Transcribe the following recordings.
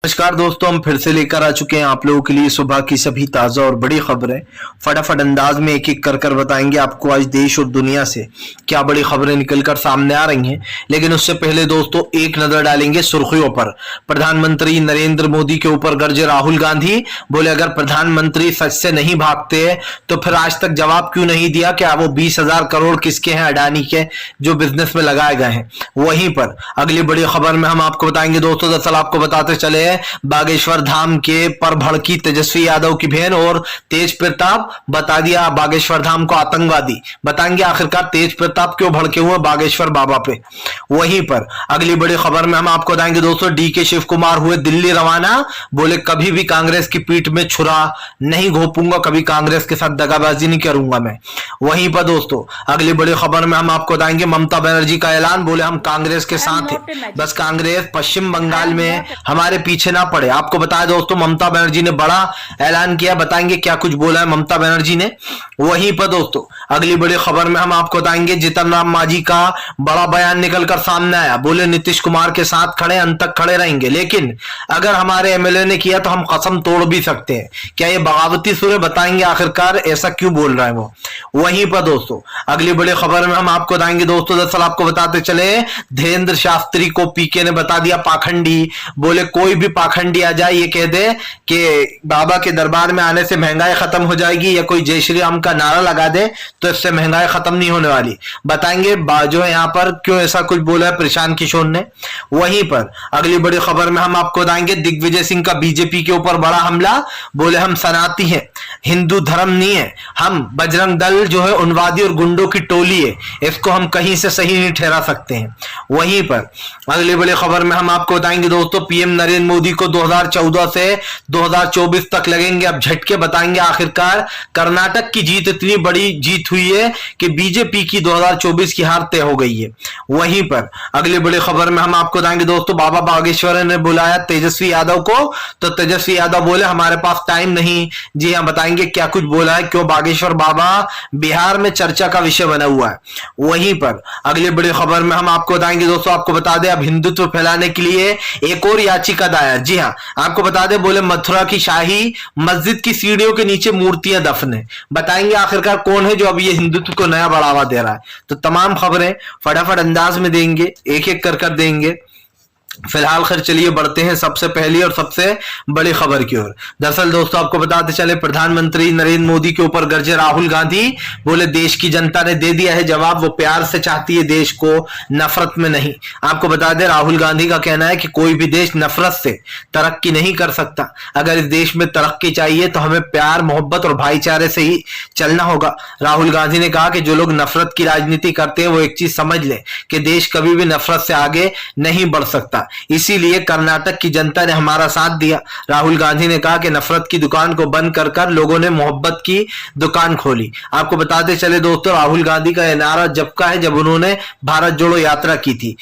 नमस्कार दोस्तों, हम फिर से लेकर आ चुके हैं आप लोगों के लिए सुबह की सभी ताजा और बड़ी खबरें। फटाफट अंदाज में एक एक कर बताएंगे आपको आज देश और दुनिया से क्या बड़ी खबरें निकलकर सामने आ रही हैं। लेकिन उससे पहले दोस्तों एक नजर डालेंगे सुर्खियों पर। प्रधानमंत्री नरेंद्र मोदी के ऊपर गरजे राहुल गांधी। बोले अगर प्रधानमंत्री सच से नहीं भागते तो फिर आज तक जवाब क्यों नहीं दिया कि वो 20,000 करोड़ किसके हैं, अडानी के, जो बिजनेस में लगाए गए हैं। वहीं पर अगली बड़ी खबर में हम आपको बताएंगे दोस्तों, दरअसल आपको बताते चले बागेश्वर धाम के पर भड़की तेजस्वी यादव की बहन और तेज प्रताप। बता दिया बागेश्वर धाम को आतंकवादी। बताएंगे आखिरकार तेज प्रताप क्यों भड़के हुए बागेश्वर बाबा पे। वहीं पर अगली बड़ी खबर में हम आपको बताएंगे दोस्तों, डीके शिव कुमार हुए दिल्ली रवाना। बोले कभी भी कांग्रेस की पीठ में छुरा नहीं घोपूंगा, कभी कांग्रेस के साथ दगाबाजी नहीं करूंगा मैं। वहीं पर दोस्तों अगली बड़ी खबर में हम आपको बताएंगे ममता बनर्जी का ऐलान। बोले हम कांग्रेस के साथ हैं, बस कांग्रेस पश्चिम बंगाल में हमारे पीछे ना पड़े। आपको बताया दोस्तों ममता बनर्जी ने बड़ा ऐलान किया। बताएंगे क्या कुछ बोला है ममता बनर्जी ने। वहीं पर दोस्तों अगली बड़ी खबर में हम आपको बताएंगे जीतन राम मांझी का बड़ा बयान निकलकर सामने आया। बोले नीतीश कुमार के साथ खड़े, अंत तक खड़े रहेंगे, लेकिन अगर हमारे एमएलए ने किया तो हम कसम तोड़ भी सकते हैं। क्या ये बगावती सुर है? बताएंगे आखिरकार ऐसा क्यों बोल रहा है वो। वहीं पर दोस्तों अगली बड़ी खबर में हम आपको बताएंगे दोस्तों, दरअसल आपको बताते चले धीरेन्द्र शास्त्री को पीके ने बता दिया पाखंडी। बोले कोई भी पाखंडी आ जाए ये कह दे कि बाबा के दरबार में आने से महंगाई खत्म हो जाएगी या कोई जय श्री राम का नारा लगा दे तो इससे महंगाई खत्म नहीं होने वाली। बताएंगे जो है यहाँ पर क्यों ऐसा कुछ बोला है प्रशांत किशोर ने। वहीं पर अगली बड़ी खबर में हम आपको बताएंगे दिग्विजय सिंह का बीजेपी के ऊपर बड़ा हमला। बोले हम सनाती हैं, हिंदू धर्म नहीं है, हम बजरंग दल जो है उन्वादी और गुंडों की टोली है, इसको हम कहीं से सही नहीं ठहरा सकते हैं। वहीं पर अगली बड़ी खबर में हम आपको बताएंगे दोस्तों पीएम नरेंद्र मोदी को 2014 से 2024 तक लगेंगे अब झटके। बताएंगे आखिरकार कर्नाटक की जीत इतनी बड़ी जीत हुई है कि बीजेपी की 2024 की हार तय हो गई है। वहीं पर अगली बड़ी खबर में हम आपको बताएंगे दोस्तों बाबा बागेश्वर ने बुलाया तेजस्वी यादव को, तो तेजस्वी यादव बोले हमारे पास टाइम नहीं। जी हाँ, बताएंगे क्या कुछ बोला है, क्यों बागेश्वर बाबा बिहार में चर्चा का विषय बना हुआ है। वहीं पर अगली बड़ी खबर में हम आपको बताएंगे दोस्तों, आपको बता दें अब हिंदुत्व फैलाने के लिए एक और याचिका दायर। जी हाँ, आपको बता दें बोले मथुरा की शाही मस्जिद की सीढ़ियों के नीचे मूर्तियां दफन है। बताएंगे आखिरकार कौन है जो अब ये हिंदुत्व को नया बढ़ावा दे रहा है। तो तमाम खबरें फटाफट अंदाज में देंगे, एक एक कर देंगे। फिलहाल खैर चलिए बढ़ते हैं सबसे पहली और सबसे बड़ी खबर की ओर। दरअसल दोस्तों आपको बताते चले प्रधानमंत्री नरेंद्र मोदी के ऊपर गरजे राहुल गांधी। बोले देश की जनता ने दे दिया है जवाब, वो प्यार से चाहती है देश को, नफरत में नहीं। आपको बता दें राहुल गांधी का कहना है कि कोई भी देश नफरत से तरक्की नहीं कर सकता। अगर इस देश में तरक्की चाहिए तो हमें प्यार, मोहब्बत और भाईचारे से ही चलना होगा। राहुल गांधी ने कहा कि जो लोग नफरत की राजनीति करते हैं वो एक चीज समझ लें कि देश कभी भी नफरत से आगे नहीं बढ़ सकता, इसीलिए कर्नाटक की जनता ने हमारा साथ दिया। राहुल गांधी ने कहा कि नफरत की दुकान को बंद कर लोगों ने मोहब्बत की दुकान खोली। आपको बताते चले दोस्तों राहुल गांधी का यह नारा जब का है जब उन्होंने भारत जोड़ो यात्रा की थी।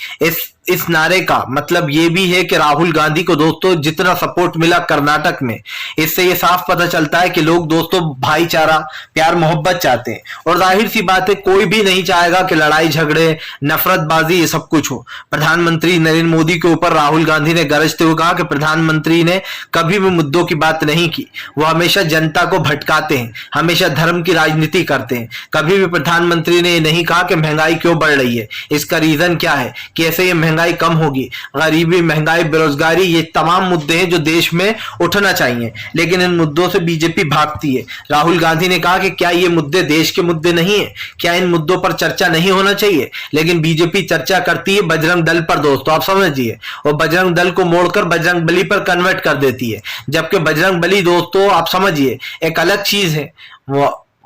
इस नारे का मतलब ये भी है कि राहुल गांधी को दोस्तों जितना सपोर्ट मिला कर्नाटक में, इससे ये साफ पता चलता है कि लोग दोस्तों भाईचारा, प्यार, मोहब्बत चाहते हैं। और जाहिर सी बात है कोई भी नहीं चाहेगा कि लड़ाई झगड़े, नफरतबाजी ये सब कुछ हो। प्रधानमंत्री नरेंद्र मोदी के ऊपर राहुल गांधी ने गरजते हुए कहा कि प्रधानमंत्री ने कभी भी मुद्दों की बात नहीं की, वो हमेशा जनता को भटकाते हैं, हमेशा धर्म की राजनीति करते हैं। कभी भी प्रधानमंत्री ने नहीं कहा कि महंगाई क्यों बढ़ रही है, इसका रीजन क्या है, कैसे ये महंगाई कम होगी। गरीबी, महंगाई, बेरोजगारी ये तमाम मुद्दे हैं जो देश में उठना चाहिए, लेकिन इन मुद्दों से बीजेपी भागती है। राहुल गांधी ने कहा कि क्या ये मुद्दे देश के मुद्दे नहीं है, क्या इन मुद्दों पर चर्चा नहीं होना चाहिए, लेकिन बीजेपी चर्चा करती है बजरंग दल पर दोस्तों, आप समझिए, और बजरंग दल को मोड़कर बजरंग बली पर कन्वर्ट कर देती है। जबकि बजरंग बली दोस्तों आप समझिए एक अलग चीज है,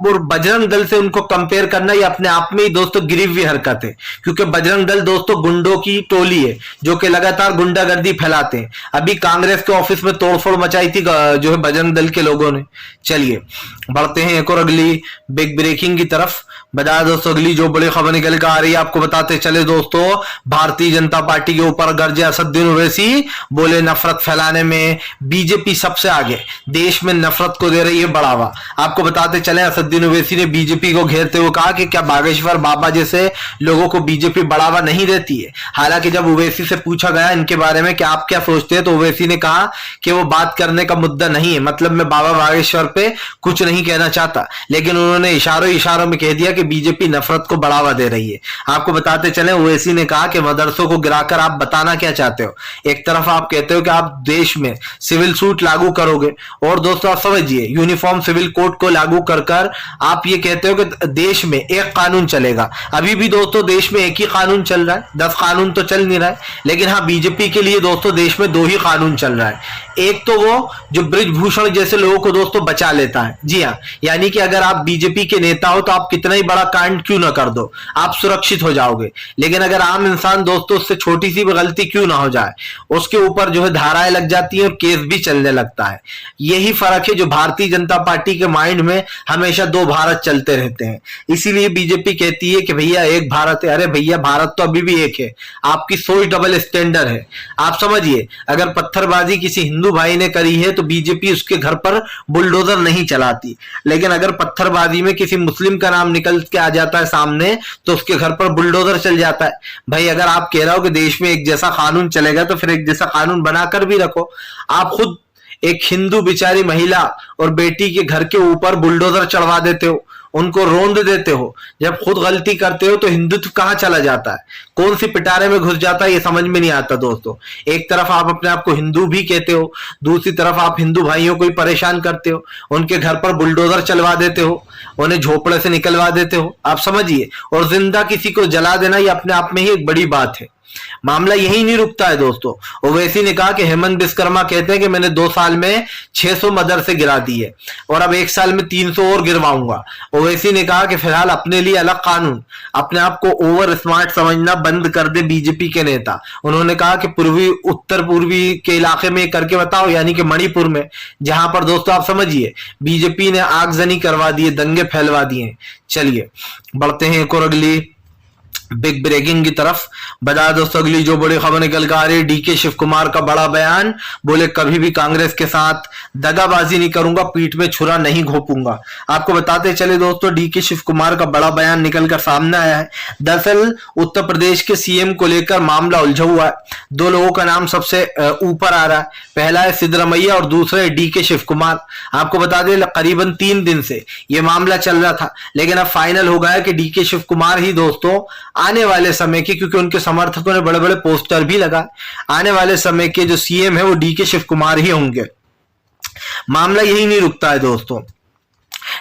और बजरंग दल से उनको कंपेयर करना ये अपने आप में ही दोस्तों गिरीवी हरकत है, क्योंकि बजरंग दल दोस्तों गुंडों की टोली है जो कि लगातार गुंडागर्दी फैलाते हैं। अभी कांग्रेस के ऑफिस में तोड़फोड़ मचाई थी जो है बजरंग दल के लोगों ने। चलिए बढ़ते हैं एक और अगली बिग ब्रेकिंग की तरफ। बता दोस्तों अगली जो बड़ी खबर निकल कर आ रही है आपको बताते चले दोस्तों, भारतीय जनता पार्टी के ऊपर गरजे असदुद्दीन ओवैसी। बोले नफरत फैलाने में बीजेपी सबसे आगे, देश में नफरत को दे रही है बढ़ावा। आपको बताते चले असदुद्दीन अजहरुद्दीन ओवैसी ने बीजेपी को घेरते हुए कहा कि क्या बागेश्वर बाबा जैसे लोगों को बीजेपी बढ़ावा नहीं देती है। हालांकि जब ओवैसी से पूछा गया इनके बारे में कि आप क्या सोचते हैं, तो ओवैसी ने कहा कि वो बात करने का मुद्दा नहीं है, मतलब मैं बाबा बागेश्वर पे कुछ नहीं कहना चाहता, लेकिन उन्होंने इशारों में कह दिया कि बीजेपी नफरत को बढ़ावा दे रही है। आपको बताते चले, ओवैसी ने कहा कि मदरसों को गिराकर आप बताना क्या चाहते हो। एक तरफ आप कहते हो कि आप देश में सिविल सूट लागू करोगे, और दोस्तों आप समझिए यूनिफॉर्म सिविल कोड को लागू कर आप ये कहते हो कि देश में एक कानून चलेगा। अभी भी दोस्तों देश में एक ही कानून चल रहा है, 10 कानून तो चल नहीं रहा है, लेकिन हाँ बीजेपी के लिए दोस्तों देश में 2 ही कानून चल रहा है। एक तो वो जो ब्रिजभूषण जैसे लोगों को दोस्तों बचा लेता है, जी हाँ, यानी कि अगर आप बीजेपी के नेता हो तो आप कितना ही बड़ा कांड क्यों ना कर दो, आप सुरक्षित हो जाओगे। लेकिन अगर आम इंसान दोस्तों उससे छोटी सी भी गलती क्यों ना हो जाए, उसके ऊपर जो है धाराएं लग जाती है और केस भी चलने लगता है। यही फर्क है जो भारतीय जनता पार्टी के माइंड में हमेशा 2 भारत चलते रहते हैं। इसीलिए बीजेपी कहती है कि भैया एक भारत है। अरे भैया भारत तो अभी भी एक है, आपकी सोच डबल स्टैंडर्ड है। आप समझिए, अगर पत्थरबाजी किसी हिंदू भाई ने करी है तो बीजेपी उसके घर पर बुलडोजर नहीं चलाती, लेकिन अगर पत्थरबाजी में किसी मुस्लिम का नाम निकल के आ जाता है सामने तो उसके घर पर बुलडोजर चल जाता है। भाई अगर आप कह रहे हो कि देश में एक जैसा कानून चलेगा तो फिर एक जैसा कानून बनाकर भी रखो। आप खुद एक हिंदू बिचारी महिला और बेटी के घर के ऊपर बुलडोजर चढ़वा देते हो, उनको रोंद देते हो। जब खुद गलती करते हो तो हिंदुत्व कहां चला जाता है, कौन सी पिटारे में घुस जाता है, ये समझ में नहीं आता दोस्तों। एक तरफ आप अपने आप को हिंदू भी कहते हो, दूसरी तरफ आप हिंदू भाइयों को ही परेशान करते हो, उनके घर पर बुलडोजर चलवा देते हो, उन्हें झोपड़े से निकलवा देते हो। आप समझिए, और जिंदा किसी को जला देना ये अपने आप में ही एक बड़ी बात है। मामला यही नहीं रुकता है दोस्तों। ओवैसी ने कहा कि हेमंत विश्वकर्मा कहते हैं कि मैंने 2 साल में 600 मदरसे गिरा दिए और अब 1 साल में 300 और गिरवाऊंगा। ओवैसी ने कहा कि फिलहाल अपने लिए अलग कानून, अपने आप को ओवर स्मार्ट समझना बंद कर दे बीजेपी के नेता। उन्होंने कहा कि उत्तर पूर्वी के इलाके में करके बताओ, यानी कि मणिपुर में, जहां पर दोस्तों आप समझिए बीजेपी ने आगजनी करवा दी है, दंगे फैलवा दिए। चलिए बढ़ते हैं एक और अगली बिग ब्रेकिंग की तरफ। बता दोस्तों अगली जो बड़ी खबर निकल कर आ रही है, डीके शिव कुमार का बड़ा बयान, बोले कभी भी कांग्रेस के साथ दगाबाजी नहीं करूंगा, पीठ में छुरा नहीं घोंपूंगा। आपको बताते चले दोस्तों, डीके शिव कुमार का बड़ा बयान निकलकर सामने आया है। दरअसल उत्तर प्रदेश के सीएम को लेकर मामला उलझा हुआ है। 2 लोगों का नाम सबसे ऊपर आ रहा है, पहला है सिद्धरमैया और दूसरा है डीके शिव कुमार। आपको बता दें करीबन 3 दिन से यह मामला चल रहा था, लेकिन अब फाइनल हो गया कि डीके शिव कुमार ही दोस्तों आने वाले समय के, क्योंकि उनके समर्थकों ने बड़े बड़े पोस्टर भी लगा, आने वाले समय के जो सीएम है वो डीके शिव कुमार ही होंगे। मामला यही नहीं रुकता है दोस्तों,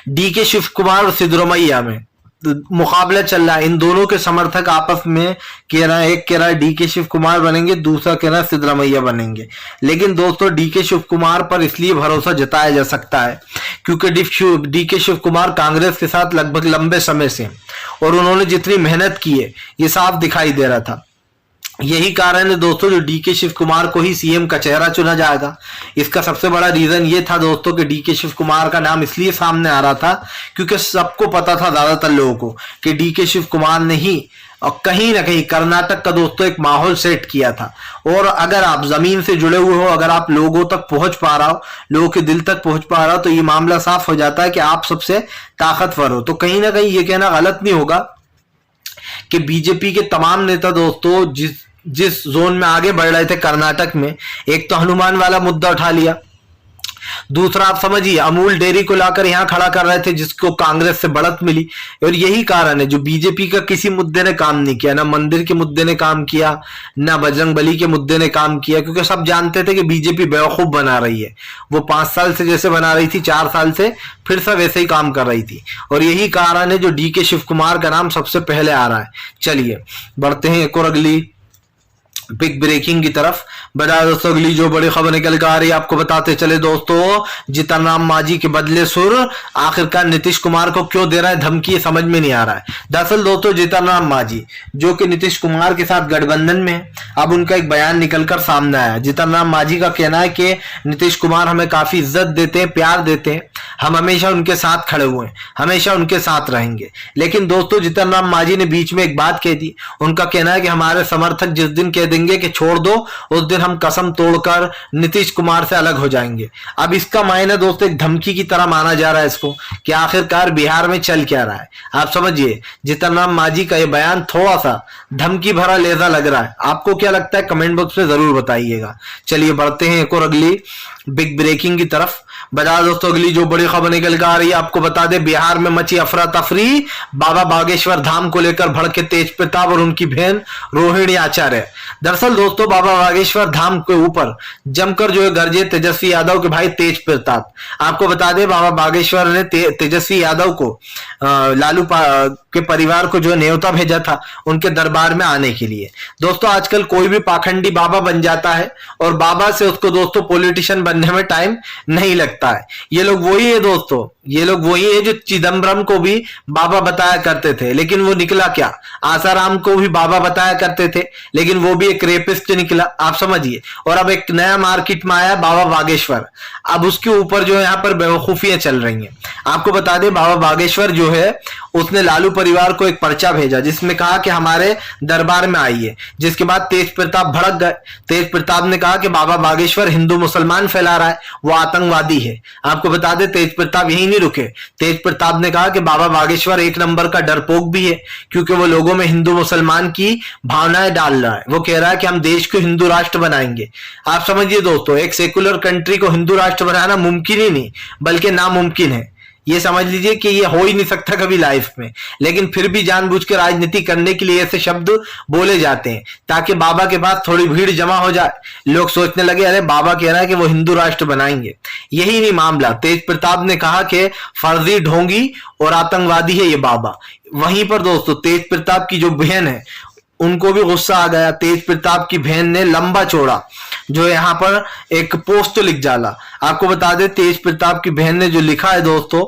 डीके शिव कुमार और सिद्धरमैया में मुकाबला चल रहा है। इन दोनों के समर्थक आपस में कह रहा है, एक कह रहा है डीके शिव कुमार बनेंगे, दूसरा कह रहा है सिद्धरमैया बनेंगे। लेकिन दोस्तों डीके शिव कुमार पर इसलिए भरोसा जताया जा सकता है क्योंकि डीके शिव कुमार कांग्रेस के साथ लगभग लंबे समय से, और उन्होंने जितनी मेहनत की है ये साफ दिखाई दे रहा था। यही कारण है दोस्तों जो डीके शिव कुमार को ही सीएम का चेहरा चुना जाएगा। इसका सबसे बड़ा रीजन ये था दोस्तों कि डीके शिव कुमार का नाम इसलिए सामने आ रहा था क्योंकि सबको पता था, ज्यादातर लोगों को, कि डीके शिव कुमार ने ही और कहीं ना कहीं कर्नाटक का दोस्तों एक माहौल सेट किया था। और अगर आप जमीन से जुड़े हुए हो, अगर आप लोगों तक पहुंच पा रहा हो, लोगों के दिल तक पहुंच पा रहा हो, तो ये मामला साफ हो जाता है कि आप सबसे ताकतवर हो। तो कहीं ना कहीं ये कहना गलत नहीं होगा कि बीजेपी के तमाम नेता दोस्तों जिस जोन में आगे बढ़ रहे थे कर्नाटक में, एक तो हनुमान वाला मुद्दा उठा लिया, दूसरा आप समझिए अमूल डेयरी को लाकर यहां खड़ा कर रहे थे जिसको कांग्रेस से बढ़त मिली। और यही कारण है जो बीजेपी का किसी मुद्दे ने काम नहीं किया, ना मंदिर के मुद्दे ने काम किया, ना बजरंगबली के मुद्दे ने काम किया, क्योंकि सब जानते थे कि बीजेपी बेवकूफ बना रही है। वो 5 साल से जैसे बना रही थी, 4 साल से फिर से वैसे ही काम कर रही थी। और यही कारण है जो डीके शिव कुमार का नाम सबसे पहले आ रहा है। चलिए बढ़ते हैं एक और अगली बिग ब्रेकिंग की तरफ। बता दोस्तों अगली जो बड़ी खबर निकल कर आ रही है, आपको बताते चले दोस्तों, जीतन राम मांझी के बदले सुर आखिरकार नीतीश कुमार को क्यों दे रहा है धमकी, समझ में नहीं आ रहा है। दरअसल दोस्तों जीतन राम मांझी जो कि नीतीश कुमार के साथ गठबंधन में है, अब उनका एक बयान निकलकर सामने आया। जीतन राम मांझी का कहना है कि नीतीश कुमार हमें काफी इज्जत देते हैं, प्यार देते हैं, हम हमेशा उनके साथ खड़े हुए हैं, हमेशा उनके साथ रहेंगे। लेकिन दोस्तों जीतन राम मांझी ने बीच में एक बात कह दी, उनका कहना है कि हमारे समर्थक जिस दिन कह देंगे बोलेंगे कि छोड़ दो, उस दिन हम कसम तोड़कर नीतीश कुमार से अलग हो जाएंगे। अब इसका मायने दोस्तों एक धमकी की तरह माना जा रहा है इसको कि आखिरकार बिहार में चल क्या रहा है। आप समझिए जीतन राम मांझी का ये बयान थोड़ा सा धमकी भरा लेजा लग रहा है। आपको क्या लगता है कमेंट बॉक्स में जरूर बताइएगा। चलिए बढ़ते हैं एक और अगली बिग ब्रेकिंग की तरफ। बता दोस्तों अगली जो बड़ी खबर निकल कर आ रही है, आपको बता दें बिहार में मची अफरा तफरी, बाबा बागेश्वर धाम को लेकर भड़के तेज प्रताप और उनकी बहन रोहिणी आचार्य। दरअसल दोस्तों बाबा बागेश्वर धाम के ऊपर जमकर जो है गरजे तेजस्वी यादव के भाई तेज प्रताप। आपको बता दें बाबा बागेश्वर ने तेजस्वी यादव को लालू के परिवार को जो न्योता भेजा था उनके दरबार में आने के लिए। दोस्तों आजकल कोई भी पाखंडी बाबा बन जाता है और बाबा से उसको दोस्तों पॉलिटिशियन बनने में टाइम नहीं लगता है। ये लोग वही है दोस्तों, ये लोग वही है जो चिदम्बरम को भी बाबा बताया करते थे, लेकिन वो निकला क्या? आसाराम को भी बाबा बताया करते थे, लेकिन वो भी एक रेपिस्ट निकला। आप समझिए। और अब एक नया मार्केट में आया बाबा बागेश्वर। अब उसके ऊपर जो है यहाँ पर बेवकूफियां चल रही हैं। आपको बता दें बाबा बागेश्वर जो है उसने लालू परिवार को एक पर्चा भेजा जिसमें कहा कि हमारे दरबार में आइए, जिसके बाद तेज प्रताप भड़क गए। तेज प्रताप ने कहा कि बाबा बागेश्वर हिंदू मुसलमान फैला रहा है, वो आतंकवादी है। आपको बता दें तेज प्रताप यही नहीं रुके। तेज प्रताप ने कहा कि बाबा बागेश्वर एक नंबर का डरपोक भी है, क्योंकि वो लोगों में हिंदू मुसलमान की भावनाएं डाल रहा है। वो कह रहा है कि हम देश को हिंदू राष्ट्र बनाएंगे। आप समझिए दोस्तों एक सेकुलर कंट्री को हिंदू राष्ट्र बनाना मुमकिन ही नहीं बल्कि नामुमकिन है। ये समझ लीजिए कि ये हो ही नहीं सकता कभी लाइफ में, लेकिन फिर भी जानबूझ के राजनीति करने के लिए ऐसे शब्द बोले जाते हैं ताकि बाबा के पास थोड़ी भीड़ जमा हो जाए। लोग सोचने लगे अरे बाबा कह रहा है कि वो हिंदू राष्ट्र बनाएंगे। यही नहीं मामला। तेज प्रताप ने कहा कि फर्जी ढोंगी और आतंकवादी है ये बाबा। वहीं पर दोस्तों तेज प्रताप की जो बहन है उनको भी गुस्सा आ गया। तेज प्रताप की बहन ने लंबा चौड़ा जो यहाँ पर एक पोस्ट लिख डाला। आपको बता दें तेज प्रताप की बहन ने जो लिखा है दोस्तों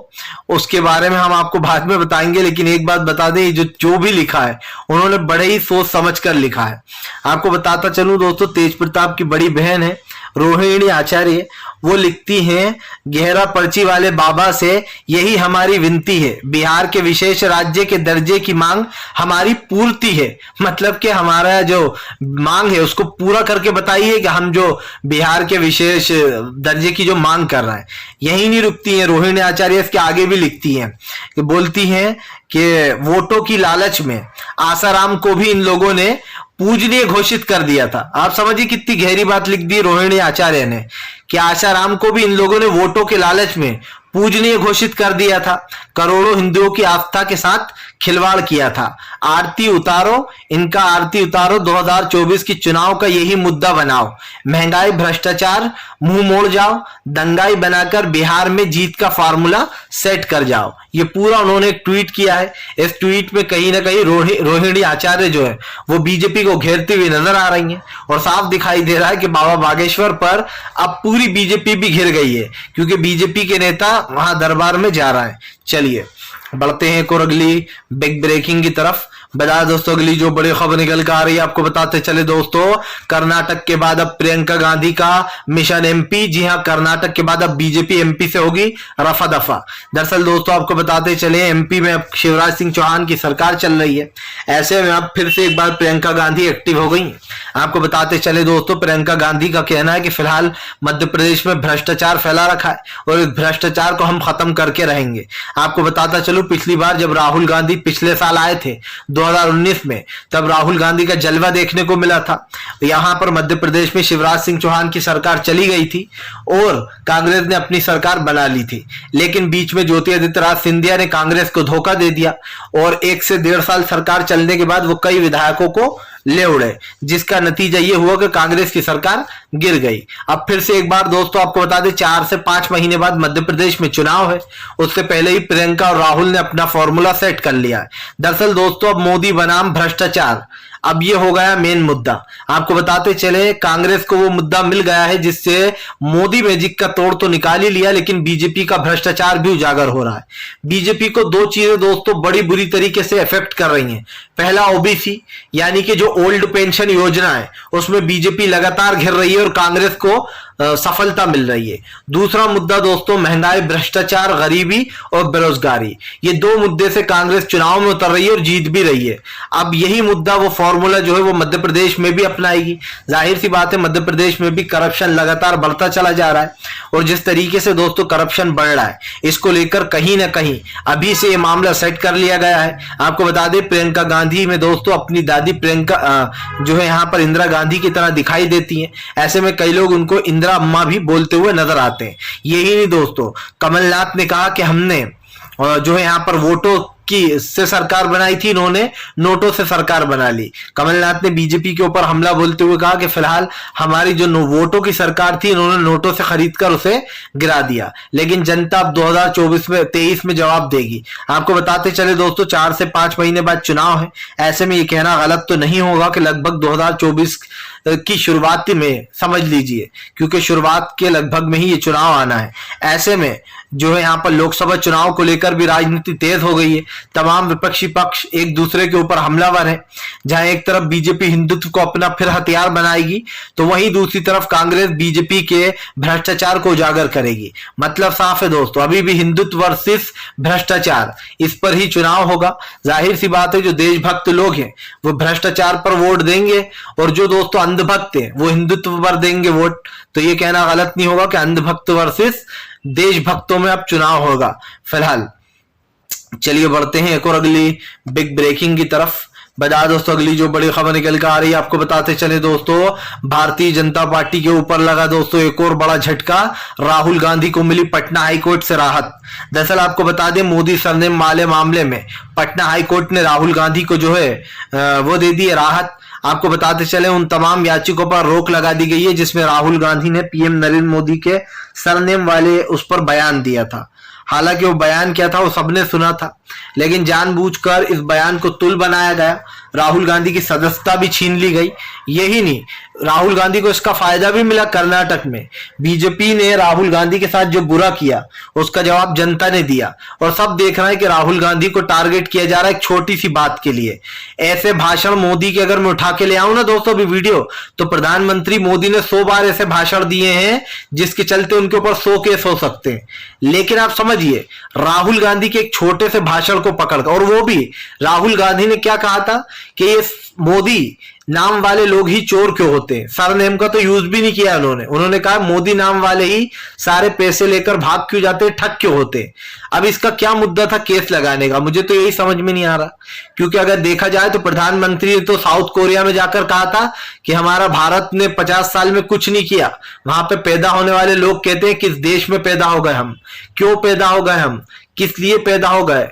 उसके बारे में हम आपको बाद में बताएंगे, लेकिन एक बात बता दें जो भी लिखा है उन्होंने बड़े ही सोच समझ कर लिखा है। आपको बताता चलूं दोस्तों तेज प्रताप की बड़ी बहन है रोहिणी आचार्य। वो लिखती हैं गहरा पर्ची वाले बाबा से यही हमारी विनती है, बिहार के विशेष राज्य के दर्जे की मांग हमारी पूर्ति है। मतलब कि हमारा जो मांग है उसको पूरा करके बताइए कि हम जो बिहार के विशेष दर्जे की जो मांग कर रहे हैं। यही नहीं रुकती हैं रोहिणी आचार्य, इसके आगे भी लिखती हैं कि बोलती हैं कि वोटों की लालच में आसाराम को भी इन लोगों ने पूजनीय घोषित कर दिया था। आप समझिए कितनी गहरी बात लिख दी रोहिणी आचार्य ने कि आसाराम को भी इन लोगों ने वोटों के लालच में पूजनीय घोषित कर दिया था। करोड़ों हिंदुओं की आस्था के साथ खिलवाड़ किया था। आरती उतारो, इनका आरती उतारो, 2024 की चुनाव का यही मुद्दा बनाओ। महंगाई भ्रष्टाचार मुंह मोड़ जाओ, दंगाई बनाकर बिहार में जीत का फार्मूला सेट कर जाओ। ये पूरा उन्होंने एक ट्वीट किया है। इस ट्वीट में कहीं ना कहीं रोहिणी आचार्य जो है वो बीजेपी को घेरती हुई नजर आ रही हैं और साफ दिखाई दे रहा है कि बाबा बागेश्वर पर अब पूरी बीजेपी भी घिर गई है, क्योंकि बीजेपी के नेता वहां दरबार में जा रहा है। चलिए बढ़ते हैं एक और अगली बिग ब्रेकिंग की तरफ। बता दोस्तों अगली जो बड़ी खबर निकल कर आ रही है आपको बताते चले दोस्तों, कर्नाटक के बाद अब प्रियंका गांधी का मिशन एमपी। जी हां, कर्नाटक के बाद अब बीजेपी एमपी से होगी रफा दफा। दरअसल दोस्तों आपको बताते चले एमपी में अब शिवराज सिंह चौहान की सरकार चल रही है। ऐसे में अब फिर से एक बार प्रियंका गांधी एक्टिव हो गई। आपको बताते चले दोस्तों प्रियंका गांधी का कहना है कि फिलहाल मध्य प्रदेश में भ्रष्टाचार फैला रखा है और इस भ्रष्टाचार को हम खत्म करके रहेंगे। आपको बताता चलूं पिछली बार जब राहुल गांधी पिछले साल आए थे 2019 में, तब राहुल गांधी का जलवा देखने को मिला था। यहां पर मध्य प्रदेश में शिवराज सिंह चौहान की सरकार चली गई थी और कांग्रेस ने अपनी सरकार बना ली थी, लेकिन बीच में ज्योतिरादित्य सिंधिया ने कांग्रेस को धोखा दे दिया और 1 से 1.5 साल सरकार चलने के बाद वो कई विधायकों को ले उड़े, जिसका नतीजा ये हुआ कि कांग्रेस की सरकार गिर गई। अब फिर से एक बार दोस्तों आपको बता दें 4 से 5 महीने बाद मध्य प्रदेश में चुनाव है। उससे पहले ही प्रियंका और राहुल ने अपना फॉर्मूला सेट कर लिया है। दरअसल दोस्तों अब मोदी बनाम भ्रष्टाचार, अब ये हो गया मेन मुद्दा। आपको बताते चले कांग्रेस को वो मुद्दा मिल गया है जिससे मोदी मैजिक का तोड़ तो निकाल ही लिया, लेकिन बीजेपी का भ्रष्टाचार भी उजागर हो रहा है। बीजेपी को 2 चीजें दोस्तों बड़ी बुरी तरीके से इफेक्ट कर रही हैं। पहला ओबीसी यानी कि जो ओल्ड पेंशन योजना है उसमें बीजेपी लगातार घिर रही है और कांग्रेस को सफलता मिल रही है। दूसरा मुद्दा दोस्तों महंगाई, भ्रष्टाचार, गरीबी और बेरोजगारी, ये दो मुद्दे से कांग्रेस चुनाव में उतर रही है और जीत भी रही है। अब यही मुद्दा, वो फॉर्मूला जो है वो मध्य प्रदेश में भी अपनाएगी। जाहिर सी बात है मध्य प्रदेश में भी करप्शन लगातार बढ़ता चला जा रहा है, और जिस तरीके से दोस्तों करप्शन बढ़ रहा है, इसको लेकर कहीं ना कहीं अभी से ये मामला सेट कर लिया गया है। आपको बता दें प्रियंका गांधी में दोस्तों अपनी दादी प्रियंका जो है यहाँ पर इंदिरा गांधी की तरह दिखाई देती हैं। ऐसे में कई लोग उनको इंदिरा अम्मा भी बोलते हुए नजर आते हैं। यही नहीं दोस्तों, कमलनाथ ने कहा कि हमने जो है यहाँ पर वोटों की से सरकार बनाई थी, इन्होंने नोटों से सरकार बना ली। कमलनाथ ने बीजेपी के ऊपर हमला बोलते हुए कहा कि फिलहाल हमारी जो वोटों की सरकार थी, इन्होंने नोटों से खरीदकर उसे गिरा दिया। लेकिन जनता अब 2023 में जवाब देगी। आपको बताते चले दोस्तों 4 से 5 महीने बाद चुनाव है। ऐसे में ये कहना गलत तो नहीं होगा कि लगभग 2024 की शुरुआत में समझ लीजिए, क्योंकि शुरुआत के लगभग में ही ये चुनाव आना है। ऐसे में जो है यहाँ पर लोकसभा चुनाव को लेकर भी राजनीति तेज हो गई है। तमाम विपक्षी पक्ष एक दूसरे के ऊपर हमलावर है। जहां एक तरफ बीजेपी हिंदुत्व को अपना फिर हथियार बनाएगी, तो वहीं दूसरी तरफ कांग्रेस बीजेपी के भ्रष्टाचार को उजागर करेगी। मतलब साफ है दोस्तों, अभी भी हिंदुत्व वर्सेस भ्रष्टाचार, इस पर ही चुनाव होगा। जाहिर सी बात है जो देशभक्त लोग हैं वो भ्रष्टाचार पर वोट देंगे, और जो दोस्तों अंधभक्त हैं वो हिंदुत्व पर देंगे वोट। तो ये कहना गलत नहीं होगा कि अंधभक्त वर्सेस देशभक्तों में अब चुनाव होगा। फिलहाल चलिए बढ़ते हैं एक और अगली बिग ब्रेकिंग की तरफ। बता दोस्तों अगली जो बड़ी खबर निकल कर आ रही है, आपको बताते चले दोस्तों भारतीय जनता पार्टी के ऊपर लगा दोस्तों एक और बड़ा झटका। राहुल गांधी को मिली पटना हाईकोर्ट से राहत। दरअसल आपको बता दें मोदी सरनेम वाले मामले में पटना हाईकोर्ट ने राहुल गांधी को जो है वो दे दी है राहत। आपको बताते चले उन तमाम याचिकों पर रोक लगा दी गई है जिसमें राहुल गांधी ने पीएम नरेंद्र मोदी के सरनेम वाले उस पर बयान दिया था। हालांकि वो बयान क्या था वो सबने सुना था, लेकिन जानबूझकर इस बयान को तुल बनाया गया। राहुल गांधी की सदस्यता भी छीन ली गई। यही नहीं, राहुल गांधी को इसका फायदा भी मिला। कर्नाटक में बीजेपी ने राहुल गांधी के साथ जो बुरा किया उसका जवाब जनता ने दिया, और सब देख रहे हैं कि राहुल गांधी को टारगेट किया जा रहा है एक छोटी सी बात के लिए। ऐसे भाषण मोदी के अगर मैं उठा के ले आऊं ना दोस्तों अभी वीडियो, तो प्रधानमंत्री मोदी ने 100 बार ऐसे भाषण दिए हैं जिसके चलते उनके ऊपर 100 केस हो सकते हैं। लेकिन आप समझिए राहुल गांधी के एक छोटे से भाषण को पकड़कर, और वो भी राहुल गांधी ने क्या कहा था कि ये मोदी नाम वाले लोग ही चोर क्यों होते हैं। सरनेम का तो यूज भी नहीं किया उन्होंने कहा मोदी नाम वाले ही सारे पैसे लेकर भाग क्यों जाते, ठग क्यों होते। अब इसका क्या मुद्दा था केस लगाने का, मुझे तो यही समझ में नहीं आ रहा। क्योंकि अगर देखा जाए तो प्रधानमंत्री ने तो साउथ कोरिया में जाकर कहा था कि हमारा भारत ने 50 साल में कुछ नहीं किया। वहां पे पैदा होने वाले लोग कहते हैं किस देश में पैदा हो गए हम, क्यों पैदा हो गए हम, किस लिए पैदा हो गए।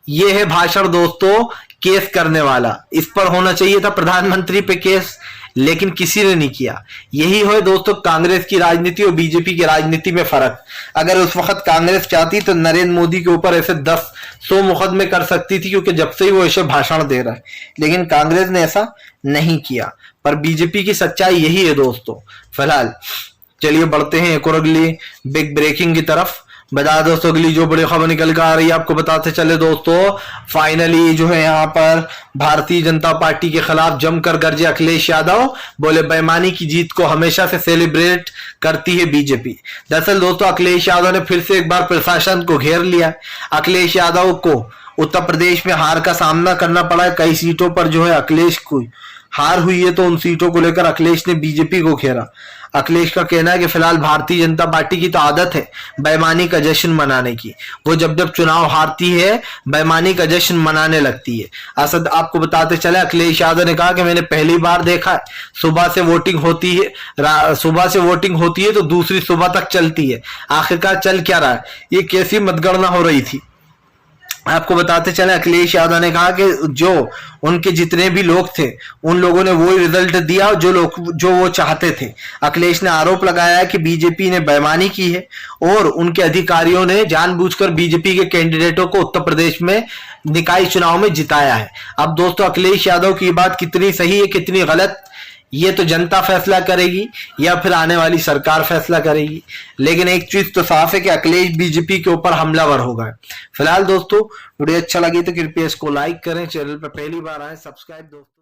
ये है भाषण दोस्तों केस करने वाला। इस पर होना चाहिए था प्रधानमंत्री पे केस, लेकिन किसी ने नहीं किया। यही है दोस्तों कांग्रेस की राजनीति और बीजेपी की राजनीति में फर्क। अगर उस वक्त कांग्रेस चाहती तो नरेंद्र मोदी के ऊपर ऐसे 10-100 मुकदमे कर सकती थी, क्योंकि जब से ही वो ऐसे भाषण दे रहा है। लेकिन कांग्रेस ने ऐसा नहीं किया। पर बीजेपी की सच्चाई यही है दोस्तों। फिलहाल चलिए बढ़ते हैं एक और अगली बिग ब्रेकिंग की तरफ। बता दोस्तों अगली जो बड़ी खबर निकल कर आ रही है, आपको बताते चले दोस्तों फाइनली जो है यहाँ पर भारतीय जनता पार्टी के खिलाफ जमकर गरजे अखिलेश यादव। बोले बेईमानी की जीत को हमेशा से सेलिब्रेट करती है बीजेपी। दरअसल दोस्तों अखिलेश यादव ने फिर से एक बार प्रशासन को घेर लिया। अखिलेश यादव को उत्तर प्रदेश में हार का सामना करना पड़ा है। कई सीटों पर जो है अखिलेश को हार हुई है, तो उन सीटों को लेकर अखिलेश ने बीजेपी को घेरा। अखिलेश का कहना है कि फिलहाल भारतीय जनता पार्टी की तो आदत है बेईमानी का जश्न मनाने की। वो जब जब चुनाव हारती है बेईमानी का जश्न मनाने लगती है। असद आपको बताते चले अखिलेश यादव ने कहा कि मैंने पहली बार देखा है सुबह से वोटिंग होती है तो दूसरी सुबह तक चलती है। आखिरकार चल क्या रहा है, ये कैसी मतगणना हो रही थी। आपको बताते चले अखिलेश यादव ने कहा कि जो उनके जितने भी लोग थे उन लोगों ने वही रिजल्ट दिया जो वो चाहते थे। अखिलेश ने आरोप लगाया है कि बीजेपी ने बेईमानी की है और उनके अधिकारियों ने जानबूझकर बीजेपी के कैंडिडेटों को उत्तर प्रदेश में निकाय चुनाव में जिताया है। अब दोस्तों अखिलेश यादव की बात कितनी सही है कितनी गलत, ये तो जनता फैसला करेगी या फिर आने वाली सरकार फैसला करेगी। लेकिन एक चीज तो साफ है कि अखिलेश बीजेपी के ऊपर हमलावर हो गए। फिलहाल दोस्तों वीडियो अच्छा लगी तो कृपया इसको लाइक करें, चैनल पर पहली बार आए सब्सक्राइब दोस्तों।